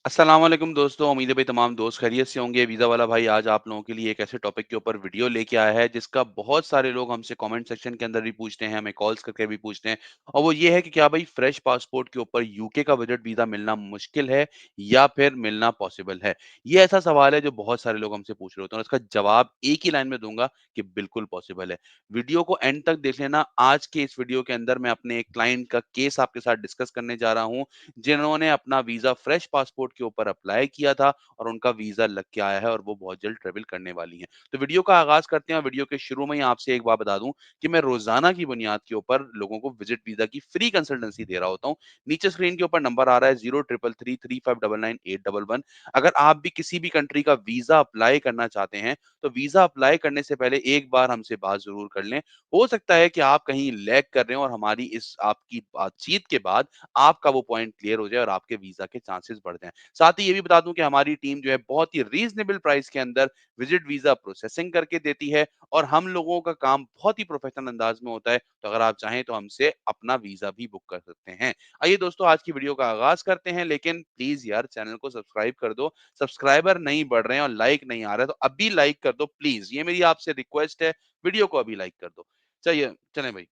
अस्सलाम वालेकुम दोस्तों, उम्मीद है भाई तमाम दोस्त खैरियत से होंगे। वीज़ा वाला भाई आज आप लोगों के लिए एक ऐसे टॉपिक के ऊपर वीडियो लेके आया है जिसका बहुत सारे लोग हमसे कमेंट सेक्शन के अंदर भी पूछते हैं, हमें कॉल्स करके भी पूछते हैं और वो ये है कि क्या भाई फ्रेश पासपोर्ट के ऊपर यूके का विज़िट वीज़ा मिलना मुश्किल है या फिर मिलना पॉसिबल है? ये ऐसा सवाल है जो बहुत सारे लोग हमसे पूछ रहे होते हैं और इसका जवाब एक ही लाइन में दूँगा कि बिल्कुल पॉसिबल है। वीडियो को एंड तक देख लेना। आज के इस वीडियो के अंदर मैं अपने एक क्लाइंट का केस आपके साथ डिस्कस करने जा रहा हूँ जिन्होंने अपना वीज़ा फ्रेश पासपोर्ट के ऊपर अप्लाई किया था और उनका वीज़ा लग के आया है और वो बहुत जल्द ट्रैवल करने वाली हैं। तो वीडियो का आगाज़ करते हैं और वीडियो के शुरू में ही आपसे एक बात बता दूँ कि मैं रोज़ाना की बुनियाद के ऊपर लोगों को विज़िट वीज़ा की फ्री कंसल्टेंसी दे रहा होता हूँ। नीचे स्क्रीन के ऊपर नंबर आ रहा है 03333599 अगर आप भी किसी भी कंट्री का वीज़ा अप्लाई करना चाहते हैं, तो वीज़ा अप्लाई करने से पहले एक बार हमसे बात ज़रूर कर लें। हो सकता है कि आप कहीं लैग कर रहे हों और हमारी इस आपकी बातचीत के बाद आपका वो पॉइंट क्लियर हो जाए और आपके वीज़ा के चांसेस बढ़ जाएँ। साथ ही ये भी बता दूँ कि हमारी टीम जो है बहुत ही रीज़नेबल प्राइस के अंदर विज़िट वीज़ा प्रोसेसिंग करके देती है और हम लोगों का काम बहुत ही प्रोफ़ेशनल अंदाज़ में होता है। तो अगर आप चाहें तो हमसे अपना वीज़ा भी बुक कर सकते हैं। आइए दोस्तों आज की वीडियो का आगाज़ करते हैं लेकिन प्लीज़ यार चैनल को सब्सक्राइब कर दो। सब्सक्राइबर नहीं बढ़ रहे हैं और लाइक नहीं आ रहा है तो अभी लाइक कर दो प्लीज़। ये मेरी आपसे रिक्वेस्ट है, वीडियो को अभी लाइक कर दो। चलिए चलें भई।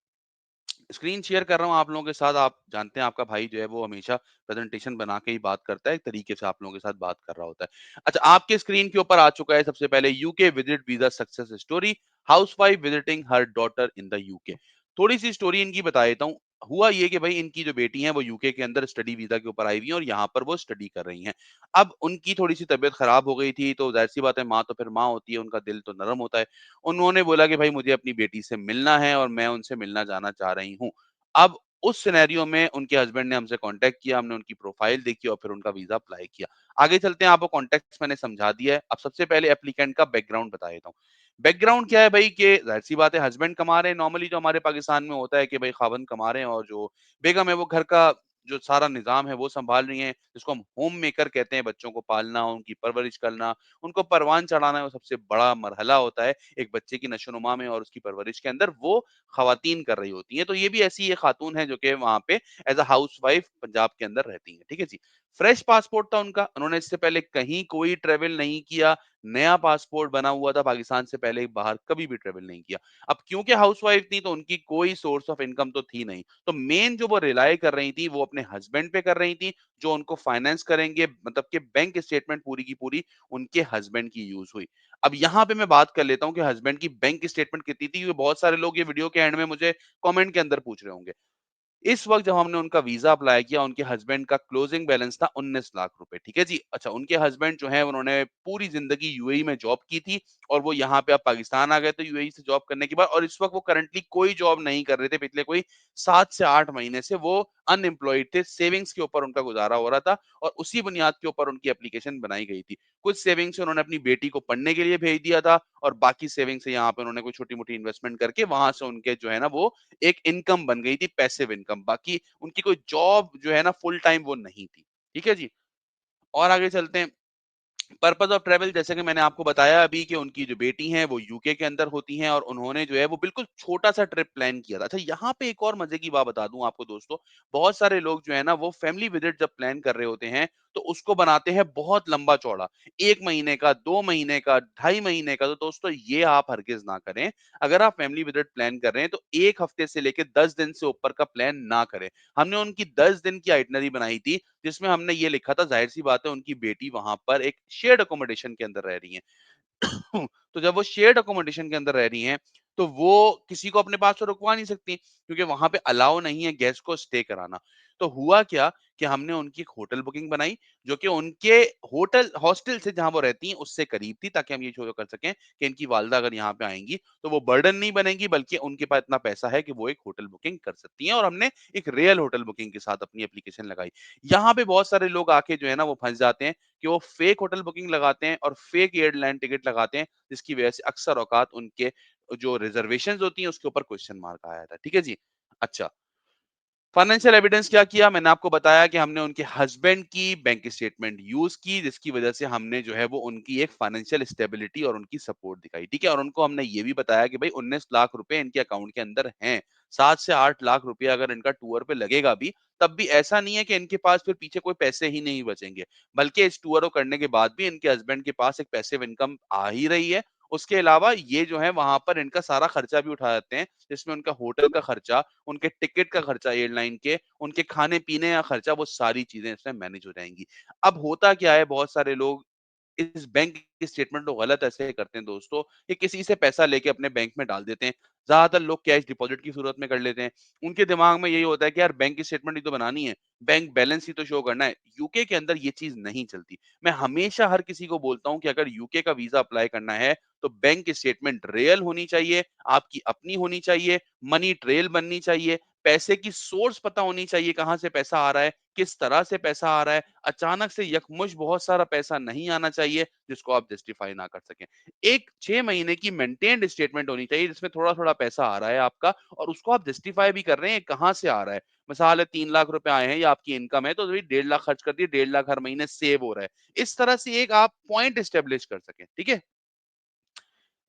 स्क्रीन शेयर कर रहा हूँ आप लोगों के साथ। आप जानते हैं आपका भाई जो है वो हमेशा प्रेज़ेंटेशन बना के ही बात करता है, एक तरीके से आप लोगों के साथ बात कर रहा होता है। अच्छा आपके स्क्रीन के ऊपर आ चुका है सबसे पहले UK visit visa success story, housewife visiting her daughter in the UK. थोड़ी-सी स्टोरी इनकी बता देता हूँ। हुआ ये कि भई इनकी जो बेटी है वो यूके के अंदर स्टडी वीज़ा के ऊपर आई हुई हैं और यहाँ पर वो स्टडी कर रही हैं। अब उनकी थोड़ी-सी तबीयत ख़राब हो गई थी तो ज़ाहिर-सी बात है माँ तो फिर माँ होती है, उनका दिल तो नरम होता है। उन्होंने बोला कि भाई मुझे अपनी बेटी से मिलना है और मैं उनसे मिलना जाना चाह रही हूँ। अब उस सिनेरियो में उनके हस्बैंड ने हमसे कॉन्टैक्ट किया, हमने उनकी प्रोफाइल देखी और फिर उनका वीज़ा अप्लाई किया। आगे चलते हैं, आपको कॉन्टेक्स्ट मैंने समझा दिया है। अब सबसे पहले एप्लीकेंट का बैकग्राउंड बता देता हूँ। बैकग्राउंड क्या है भई कि ज़ाहिर-सी बात है हस्बैंड कमा रहे हैं, नॉर्मली जो हमारे पाकिस्तान में होता है कि भई ख़ावंद कमा रहे हैं और जो बेगम है वो घर का जो सारा निज़ाम है वो सँभाल रही हैं, जिसको हम होम मेकर कहते हैं, बच्चों को पालना, उनकी परवरिश करना, उनको परवान चढ़ाना वो सबसे बड़ा मरहला होता है, एक बच्चे की नशो-नुमा में और उसकी परवरिश के अंदर वो ख़वातीन कर रही होती हैं। तो ये भी ऐसी एक खातून है जो कि वहाँ पे एज़ अ हाउसवाइफ पंजाब के अंदर रहती हैं। ठीक है जी। फ्रेश पासपोर्ट था उनका, उन्होंने इससे पहले कहीं कोई ट्रैवल नहीं किया, नया पासपोर्ट बना हुआ था, पाकिस्तान से पहले बाहर कभी भी ट्रैवल नहीं किया। अब क्योंकि हाउसवाइफ थी तो उनकी कोई सोर्स ऑफ इनकम तो थी नहीं, तो मेन जो वो रिलाई कर रही थी वो अपने हस्बैंड पे कर रही थी, जो उनको फाइनेंस करेंगे मतलब कि बैंक स्टेटमेंट पूरी की पूरी उनके हस्बैंड की यूज़ हुई। अब यहाँ पे मैं बात कर लेता हूँ कि हस्बैंड की बैंक स्टेटमेंट कितनी थी, क्योंकि बहुत सारे लोग ये वीडियो के एंड में मुझे कमेंट के अंदर पूछ रहे होंगे। इस वक़्त जब हमने उनका वीज़ा अप्लाई किया, उनके हस्बैंड का क्लोजिंग बैलेंस था 19 लाख रुपए, ठीक है जी? अच्छा, उनके हस्बैंड जो हैं उन्होंने पूरी ज़िंदगी यूएई में जॉब की थी और वो यहाँ पे अब पाकिस्तान आ गए थे यूएई से जॉब करने के बाद और इस वक़्त वो करंटली कोई जॉब नहीं कर रहे थे। पिछले कोई 7 से 8 महीने से वो अनएम्प्लॉयड थे, सेविंग्स के ऊपर उनका गुज़ारा हो रहा था और उसी बुनियाद के ऊपर उनकी एप्लीकेशन बनाई गई थी। कुछ सेविंग्स से उन्होंने अपनी बेटी को पढ़ने के लिए भेज दिया था और बाकी सेविंग से यहाँ पे उन्होंने कोई छोटी-मोटी इन्वेस्टमेंट करके वहाँ से उनके जो है ना वो एक इनकम बन गई थी, पैसिव इनकम। बाकी उनकी कोई जॉब जो है ना फुल टाइम वो नहीं थी। ठीक है जी? और आगे चलते हैं। पर्पज़ ऑफ ट्रैवल जैसे कि मैंने आपको बताया अभी कि उनकी जो बेटी हैं वो यूके के अंदर होती हैं और उन्होंने जो है वो बिल्कुल छोटा-सा ट्रिप प्लान किया था। अच्छा यहाँ पे एक और मज़े की बात बता दूँ आपको दोस्तों, बहुत सारे लोग जो है ना वो फैमिली विज़िट जब प्लान कर रहे होते हैं, तो उसको बनाते हैं बहुत लंबा-चौड़ा। 1 महीने का, 2 महीने का, ढाई महीने का, तो दोस्तों ये आप हरगिज़ ना करें। अगर आप फैमिली विज़िट प्लान कर रहे हैं तो 1 हफ्ते से लेके 10 दिन से ऊपर का प्लान ना करें। हमने उनकी 10 दिन की आइटिनरी बनाई थी जिसमें हमने ये लिखा था ज़ाहिर-सी बात है उनकी बेटी वहाँ पर एक शेयर्ड अकोमोडेशन के अंदर रह रही हैं। तो जब वो शेयर्ड अकोमोडेशन के अंदर रह रही हैं, तो वो किसी को अपने पास तो रुकवा नहीं सकती क्योंकि वहाँ पे अलाउ नहीं है गेस्ट को स्टे कराना। तो हुआ क्या कि हमने उनकी एक होटल बुकिंग बनाई जो कि उनके होटल हॉस्टल से जहाँ वो रहती हैं उससे करीब थी ताकि हम ये शो कर सकें कि इनकी वालिदा अगर यहाँ पे आएँगी तो वो बर्डन नहीं बनेंगी बल्कि उनके पास इतना पैसा है कि वो एक होटल बुकिंग कर सकती हैं और हमने एक रियल होटल बुकिंग के साथ अपनी एप्लीकेशन लगाई। यहाँ पे बहुत सारे लोग आके जो है ना वो फँस जाते हैं कि वो फेक होटल बुकिंग लगाते हैं और फेक एयरलाइन टिकट लगाते हैं, जिसकी वजह से अक्सर औकात उनके जो रिज़र्वेशंस होती हैं, उसके ऊपर क्वेश्चन मार्क आ जाता है। ठीक है जी? अच्छा, फाइनेंशियल एविडेंस क्या किया? मैंने आपको बताया कि हमने उनके हस्बैंड की बैंक स्टेटमेंट यूज़ की, जिसकी वजह से हमने जो है वो उनकी एक फाइनेंशियल स्टेबिलिटी और उनकी सपोर्ट दिखाई, ठीक है? और उनको हमने ये भी बताया कि भई 19 लाख रुपए इनके अकाउंट के अंदर हैं। 7 से 8 लाख रुपए अगर इनका टूर पे लगेगा भी, तब भी ऐसा नहीं है कि इनके पास फिर पीछे कोई पैसे ही नहीं बचेंगे। बल्कि इस टूर को करने के बाद भी इनके हस्बैंड के पास एक पैसिव इनकम आ ही रही है। उसके अलावा ये जो है वहाँ पर इनका सारा खर्चा भी उठा देते हैं, जिसमें उनका होटल का खर्चा, उनके टिकट का खर्चा एयरलाइन के, उनके खाने-पीने का खर्चा, वो सारी चीज़ें इसमें मैनेज हो जाएँगी। अब होता क्या है, बहुत सारे लोग इस बैंक की स्टेटमेंट को गलत ऐसे करते हैं दोस्तों कि किसी से पैसा लेके अपने बैंक में डाल देते हैं। ज़्यादातर लोग कैश डिपॉज़िट की सूरत में कर लेते हैं। उनके दिमाग में यही होता है कि यार बैंक की स्टेटमेंट ही तो बनानी है, बैंक बैलेंस ही तो शो करना है। यूके के अंदर ये चीज़ नहीं चलती। मैं हमेशा हर किसी को बोलता हूँ कि अगर यूके का वीज़ा अप्लाई करना है, तो बैंक स्टेटमेंट रियल होनी चाहिए, आपकी अपनी होनी चाहिए, मनी ट्रेल बननी चाहिए, पैसे की सोर्स पता होनी चाहिए, कहाँ से पैसा आ रहा है, किस तरह से पैसा आ रहा है। अचानक से यकमुश्त बहुत सारा पैसा नहीं आना चाहिए, जिसको आप जस्टिफाई ना कर सकें। एक 6 महीने की मेंटेन्ड स्टेटमेंट होनी चाहिए, जिसमें थोड़ा-थोड़ा पैसा आ रहा है आपका और उसको आप जस्टिफाई भी कर रहे हैं, कहाँ से आ रहा है। मिसाल है 3 लाख रुपए आए हैं या आपकी इनकम है, तो वही 1.5 लाख खर्च कर दिए, 1.5 लाख हर महीने सेव हो रहा है। इस तरह से एक आप पॉइंट एस्टेब्लिश कर सकें, ठीक है?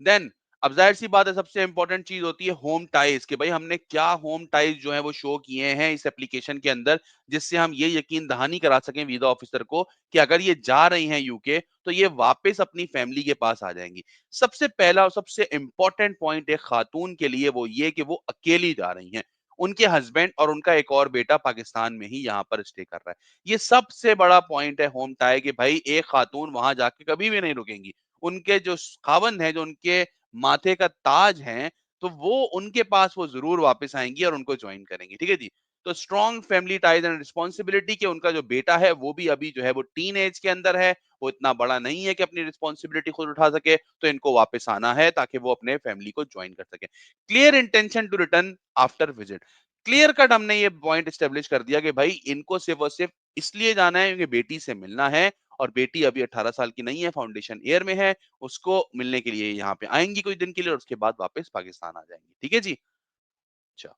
देन अब ज़ाहिर-सी बात है, सबसे इम्पोर्टेंट चीज़ होती है होम टाइज़ कि भई हमने क्या होम टाइज़ जो है वो शो किए हैं इस एप्लीकेशन के अंदर, जिससे हम ये यकीन दहानी करा सकें वीज़ा ऑफ़िसर को कि अगर ये जा रही हैं यूके तो ये वापस अपनी फैमिली के पास आ जाएँगी। सबसे पहला और सबसे इम्पोर्टेंट पॉइंट एक खातून के लिए वो ये कि वो अकेली जा रही हैं। उनके हस्बैंड और उनका एक और बेटा पाकिस्तान में ही यहाँ पर स्टे कर रहा है। ये सबसे बड़ा पॉइंट है होम टाई कि भई एक खातून वहाँ जाके कभी भी नहीं रुकेंगी। उनके जो खावंद हैं, जो उनके माथे का ताज हैं, तो वो उनके पास वो ज़रूर वापस आएँगी और उनको जॉइन करेंगी, ठीक है जी? तो strong family ties and responsibility कि उनका जो बेटा है, वो भी अभी जो है वो टीन ऐज के अंदर है, वो इतना बड़ा नहीं है कि अपनी रिस्पॉन्सिबिलिटी खुद उठा सके, तो इनको वापस आना है ताकि वो अपने फैमिली को जॉइन कर सकें। Clear intention to return after visit. Clear cut हमने ये पॉइंट एस्टेब्लिश कर दिया कि भाई इनको सिर्फ़ और सिर्फ़ इसलिए जाना है क्योंकि बेटी से मिलना है और बेटी अभी 18 साल की नहीं है, फाउंडेशन ईयर में है, उसको मिलने के लिए यहाँ पे आएँगी कुछ दिन के लिए और उसके बाद वापस पाकिस्तान आ जाएँगी। ठीक है जी? अच्छा।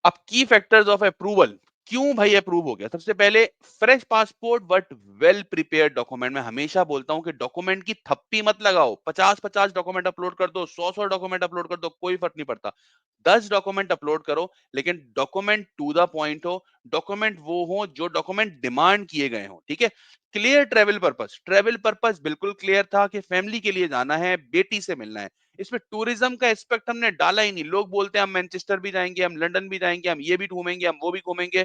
अब की फैक्टर्स ऑफ अप्रूवल, क्यों भाई अप्रूव हो गया? सबसे पहले fresh passport but well prepared document. मैं हमेशा बोलता हूँ कि डॉक्यूमेंट की थप्पी मत लगाओ। 50-50 डॉक्यूमेंट अपलोड कर दो, 100-100 डॉक्यूमेंट अपलोड कर दो, कोई फ़र्क नहीं पड़ता। 10 डॉक्यूमेंट अपलोड करो, लेकिन डॉक्यूमेंट टू द पॉइंट हो, डॉक्यूमेंट वो हो जो डॉक्यूमेंट डिमांड किए गए हों, ठीक है? क्लियर ट्रैवल पर्पस बिल्कुल क्लियर था कि फैमिली के लिए जाना है, बेटी से मिलना है। इसमें टूरिज्म का एस्पेक्ट हमने डाला ही नहीं। लोग बोलते हैं हम मैनचेस्टर भी जाएँगे, हम लंदन भी जाएँगे, हम ये भी घूमेंगे, हम वो भी घूमेंगे।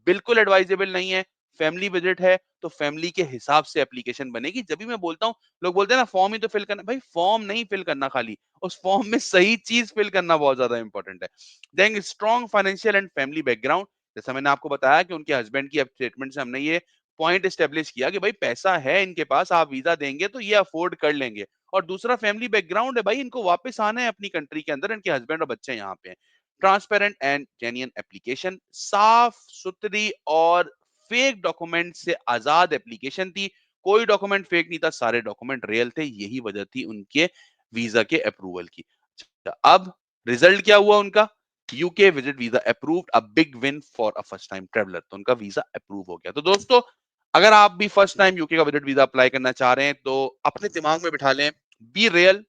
बिल्कुल एडवाइजेबल नहीं है। फैमिली बजट है, तो फैमिली के हिसाब से एप्लीकेशन बनेगी। जब भी मैं बोलता हूँ, लोग बोलते हैं ना फॉर्म ही तो फिल करना। भाई फॉर्म नहीं फिल करना खाली, उस फॉर्म में सही चीज़ फिल करना बहुत ज़्यादा इंपॉर्टेंट है। Then strong financial and family background. जैसा मैंने आपको बताया कि उनके हस्बैंड की स्टेटमेंट से हमने ये पॉइंट एस्टेब्लिश किया कि भाई पैसा है इनके पास, आप वीज़ा देंगे तो ये अफोर्ड कर लेंगे। और दूसरा फैमिली बैकग्राउंड है भाई, इनको वापस आना है अपनी कंट्री के अंदर, इनके हस्बैंड और बच्चे यहाँ पे हैं। ट्रांसपेरेंट एंड जेन्युइन एप्लीकेशन, साफ सुथरी और फेक डॉक्यूमेंट से आजाद एप्लीकेशन थी। कोई डॉक्यूमेंट फेक नहीं था, सारे डॉक्यूमेंट रियल थे। यही वजह थी उनके वीजा के अप्रूवल की। अच्छा, अब रिजल्ट क्या हुआ उनका? UK visit visa approved, a big win for a first time traveller. तो उनका वीजा अप्रूव हो गया। तो दोस्तों, अगर आप भी फर्स्ट टाइम यूके का विजिट वीजा अप्लाई करना चाह रहे हैं, तो अपने दिमाग में बिठा लें, बी रियल,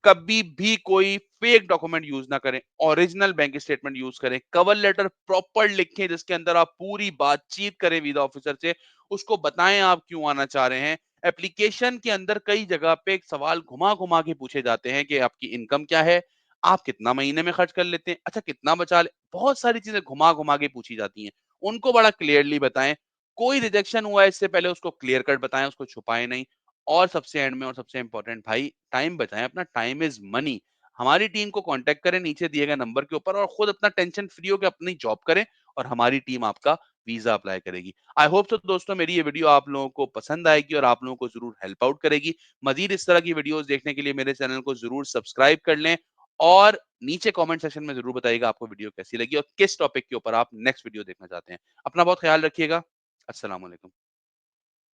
कभी भी कोई फेक डॉक्यूमेंट यूज ना करें, ओरिजिनल बैंक स्टेटमेंट यूज करें, कवर लेटर प्रॉपर लिखें जिसके अंदर आप पूरी बातचीत करें वीजा ऑफिसर से, उसको बताएं आप क्यों आना चाह रहे हैं। एप्लीकेशन के अंदर कई जगह पे एक सवाल घुमा घुमा के पूछे जाते हैं कि आपकी इनकम क्या है, आप कितना महीने में खर्च कर लेते हैं, अच्छा कितना बचा ले, बहुत सारी चीजें घुमा घुमा के पूछी जाती हैं। उनको बड़ा क्लियरली बताएं। कोई रिजेक्शन हुआ है इससे पहले उसको क्लियर कट बताएं, उसको छुपाएं नहीं। और सबसे एंड में और सबसे इंपॉर्टेंट भाई, टाइम बचाएं अपना, टाइम इज मनी। हमारी टीम को कांटेक्ट करें नीचे दिए गए नंबर के ऊपर और खुद अपना टेंशन फ्री होकर अपनी जॉब करें और हमारी टीम आपका वीजा अप्लाई करेगी। आई होप सो दोस्तों मेरी ये वीडियो आप लोगों को पसंद आएगी और आप लोगों को जरूर हेल्प आउट करेगी। मजीद इस तरह की वीडियोस देखने के लिए मेरे चैनल को जरूर सब्सक्राइब कर लें और नीचे कमेंट सेक्शन में जरूर बताइएगा आपको वीडियो कैसी लगी और किस टॉपिक के ऊपर आप नेक्स्ट वीडियो देखना चाहते हैं। अपना बहुत ख्याल रखिएगा। अस्सलाम वालेकुम।